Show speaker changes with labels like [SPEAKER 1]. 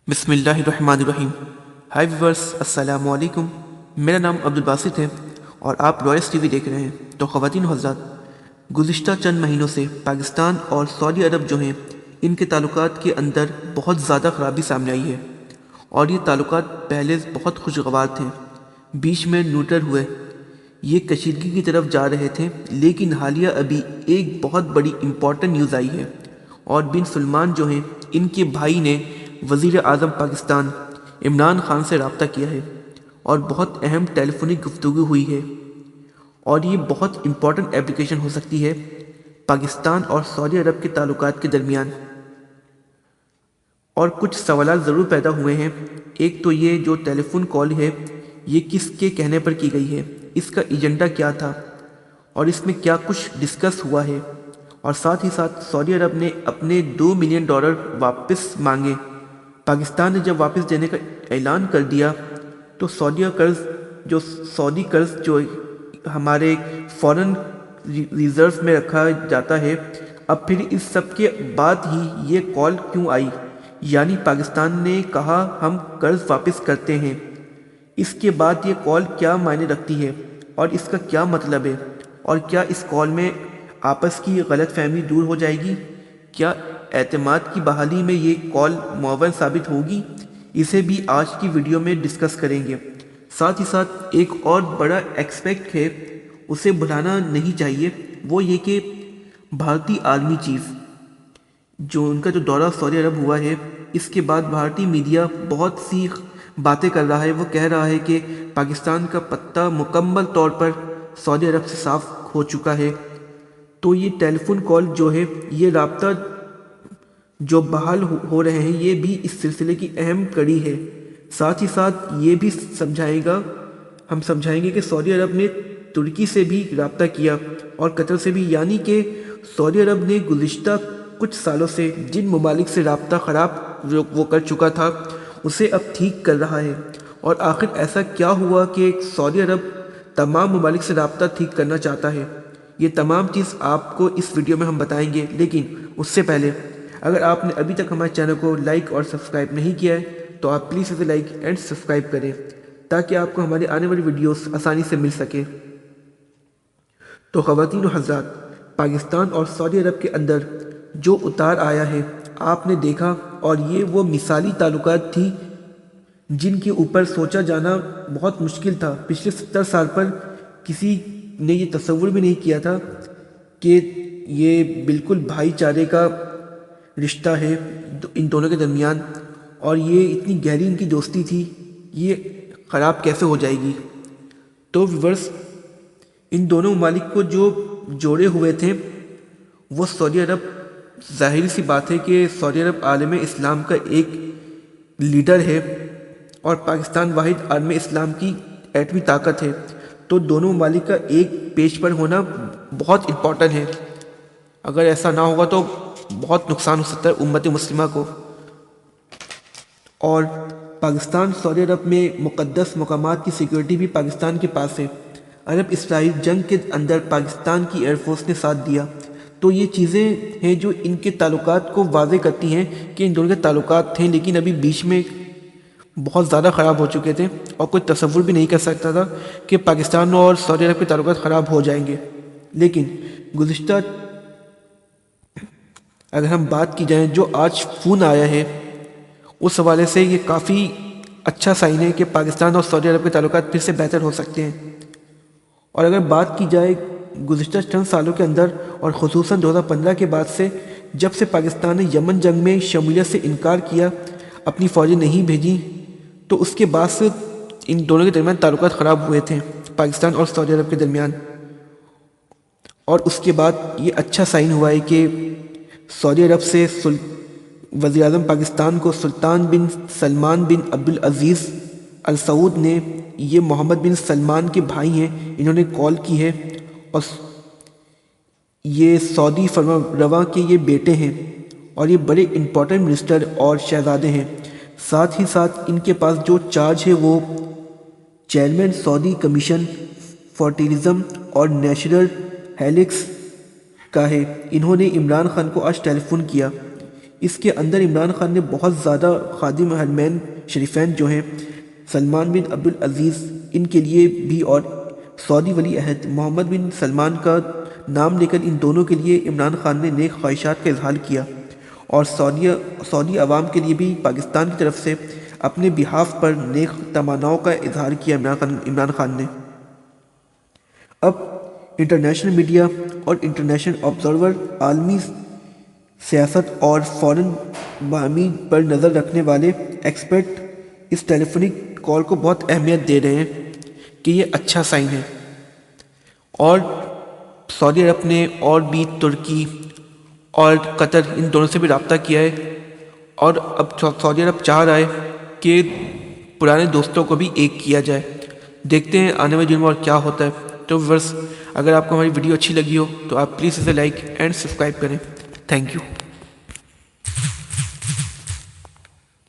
[SPEAKER 1] बिस्मिल्लाहिर्रहमानिर्रहीम। हाय व्यूअर्स, अस्सलाम वालेकुम। मेरा नाम अब्दुल बासित है और आप रॉयस टीवी देख रहे हैं। तो ख़वातीन और हज़रात, गुज़िश्ता चंद महीनों से पाकिस्तान और सऊदी अरब जो हैं, इनके ताल्लुकात के अंदर बहुत ज़्यादा ख़राबी सामने आई है और ये ताल्लुकात पहले बहुत खुशगवार थे, बीच में न्यूट्रल हुए, ये कशीदगी की तरफ जा रहे थे। लेकिन हालिया अभी एक बहुत बड़ी इम्पॉर्टेंट न्यूज़ आई है और बिन सलमान जो हैं, इनके भाई ने वज़ीर आज़म पाकिस्तान इमरान खान से रब्ता किया है और बहुत अहम टेलीफोनिक गुफ्तगू हुई है और ये बहुत इम्पॉर्टेंट एप्लीकेशन हो सकती है पाकिस्तान और सऊदी अरब के ताल्लुकात के दरमियान। और कुछ सवाल ज़रूर पैदा हुए हैं। एक तो ये जो टेलीफोन कॉल है, ये किसके कहने पर की गई है, इसका एजेंडा क्या था और इसमें क्या कुछ डिस्कस हुआ है। और साथ ही साथ सऊदी अरब ने अपने $2 मिलियन वापस मांगे। पाकिस्तान ने जब वापस देने का ऐलान कर दिया तो सऊदी कर्ज जो हमारे फॉरेन रिजर्व में रखा जाता है, अब फिर इस सब के बाद ही ये कॉल क्यों आई, यानी पाकिस्तान ने कहा हम कर्ज वापस करते हैं। इसके बाद ये कॉल क्या मायने रखती है और इसका क्या मतलब है, और क्या इस कॉल में आपस की गलतफहमी दूर हो जाएगी, क्या एतमाद की बहाली में ये कॉल मुअव्वल साबित होगी, इसे भी आज की वीडियो में डिस्कस करेंगे। साथ ही साथ एक और बड़ा एक्सपेक्ट है, उसे भुलाना नहीं चाहिए, वो ये कि भारतीय आर्मी चीफ जो उनका जो दौरा सऊदी अरब हुआ है, इसके बाद भारतीय मीडिया बहुत सी बातें कर रहा है। वो कह रहा है कि पाकिस्तान का पत्ता मुकम्मल तौर पर सऊदी अरब से साफ हो चुका है। तो ये टेलीफोन कॉल जो है, ये राब्ता जो बहाल हो रहे हैं, ये भी इस सिलसिले की अहम कड़ी है। साथ ही साथ ये भी हम समझाएंगे कि सऊदी अरब ने तुर्की से भी रब्ता किया और कतर से भी, यानी कि सऊदी अरब ने गुज़िश्ता कुछ सालों से जिन ममालिक से रब्ता ख़राब वो कर चुका था, उसे अब ठीक कर रहा है। और आखिर ऐसा क्या हुआ कि सऊदी अरब तमाम ममालिक से रब्ता ठीक करना चाहता है, ये तमाम चीज़ आपको इस वीडियो में हम बताएंगे। लेकिन उससे पहले अगर आपने अभी तक हमारे चैनल को लाइक और सब्सक्राइब नहीं किया है तो आप प्लीज़ इसे लाइक एंड सब्सक्राइब करें ताकि आपको हमारी आने वाली वीडियोस आसानी से मिल सके। तो ख़वातीन और हज़रात, पाकिस्तान और सऊदी अरब के अंदर जो उतार आया है आपने देखा, और ये वो मिसाली ताल्लुकात थी जिनके ऊपर सोचा जाना बहुत मुश्किल था। पिछले 70 साल पर किसी ने ये तसव्वुर भी नहीं किया था कि ये बिल्कुल भाईचारे का रिश्ता है इन दोनों के दरमियान, और ये इतनी गहरी इनकी दोस्ती थी, ये ख़राब कैसे हो जाएगी। तो व्यूअर्स, इन दोनों ममालिक को जो जोड़े हुए थे वो सऊदी अरब, ज़ाहिर सी बात है कि सऊदी अरब आलम इस्लाम का एक लीडर है और पाकिस्तान वाहिद आलम इस्लाम की एटमी ताकत है। तो दोनों ममालिक का एक पेज पर होना बहुत इम्पॉर्टेंट है। अगर ऐसा ना होगा तो बहुत नुकसान हो सकता है उम्मत मुस्लिमा को। और पाकिस्तान सऊदी अरब में मुक़द्दस मकामात की सिक्योरिटी भी पाकिस्तान के पास है। अरब इसराइल जंग के अंदर पाकिस्तान की एयरफोर्स ने साथ दिया। तो ये चीज़ें हैं जो इनके ताल्लुकात को वाज़े करती हैं कि इन दोनों के ताल्लुकात थे, लेकिन अभी बीच में बहुत ज़्यादा ख़राब हो चुके थे और कोई तसव्वुर भी नहीं कर सकता था कि पाकिस्तान और सऊदी अरब के ताल्लुकात ख़राब हो जाएंगे। लेकिन गुज़िश्ता अगर हम बात की जाए, जो आज फ़ोन आया है, उस हवाले से ये काफ़ी अच्छा साइन है कि पाकिस्तान और सऊदी अरब के ताल्लुकात फिर से बेहतर हो सकते हैं। और अगर बात की जाए गुज़िश्ता चंद सालों के अंदर, और ख़ुसूसन 2015 के बाद से, जब से पाकिस्तान ने यमन जंग में शमूलियत से इनकार किया, अपनी फ़ौजें नहीं भेजी, तो उसके बाद से इन दोनों के दरमियान ताल्लुकात ख़राब हुए थे, पाकिस्तान और सऊदी अरब के दरमियान। और उसके बाद ये अच्छा साइन हुआ है कि सऊदी अरब से वज़ीर आज़म पाकिस्तान को सुल्तान बिन सलमान बिन अब्दुल अज़ीज़ अल सऊद ने, ये मोहम्मद बिन सलमान के भाई हैं, इन्होंने कॉल की है और ये सऊदी फरमारवा के ये बेटे हैं और ये बड़े इम्पोर्टेंट मिनिस्टर और शहज़ादे हैं। साथ ही साथ इनके पास जो चार्ज है वो chairman Saudi commission for tourism और नेशनल हेलिक्स का है। इन्होंने इमरान खान को आज टेलीफोन किया। اس کے اندر عمران خان نے بہت زیادہ خادم حرمین شریفین جو ہیں سلمان بن عبدالعزیز ان کے لیے بھی اور سعودی ولی عہد محمد بن سلمان کا نام لے کر ان دونوں کے لیے عمران خان نے نیک خواہشات کا اظہار کیا، اور سعودی عوام کے لیے بھی پاکستان کی طرف سے اپنے بہاف پر نیک تمناؤں کا اظہار کیا عمران خان نے۔ اب انٹرنیشنل میڈیا اور انٹرنیشنل آبزرور عالمی سیاست اور فورن باہمی پر نظر رکھنے والے ایکسپرٹ اس ٹیلی فونک کال کو بہت اہمیت دے رہے ہیں کہ یہ اچھا سائن ہے، اور سعودی عرب نے اور بھی ترکی اور قطر ان دونوں سے بھی رابطہ کیا ہے، اور اب سعودی عرب چاہ رہا ہے کہ پرانے دوستوں کو بھی ایک کیا جائے۔ دیکھتے ہیں آنے والے دنوں میں اور کیا ہوتا ہے۔ تو ویورز، اگر آپ کو ہماری ویڈیو اچھی لگی ہو تو آپ پلیز اسے لائک اینڈ سبسکرائب کریں۔ Thank you.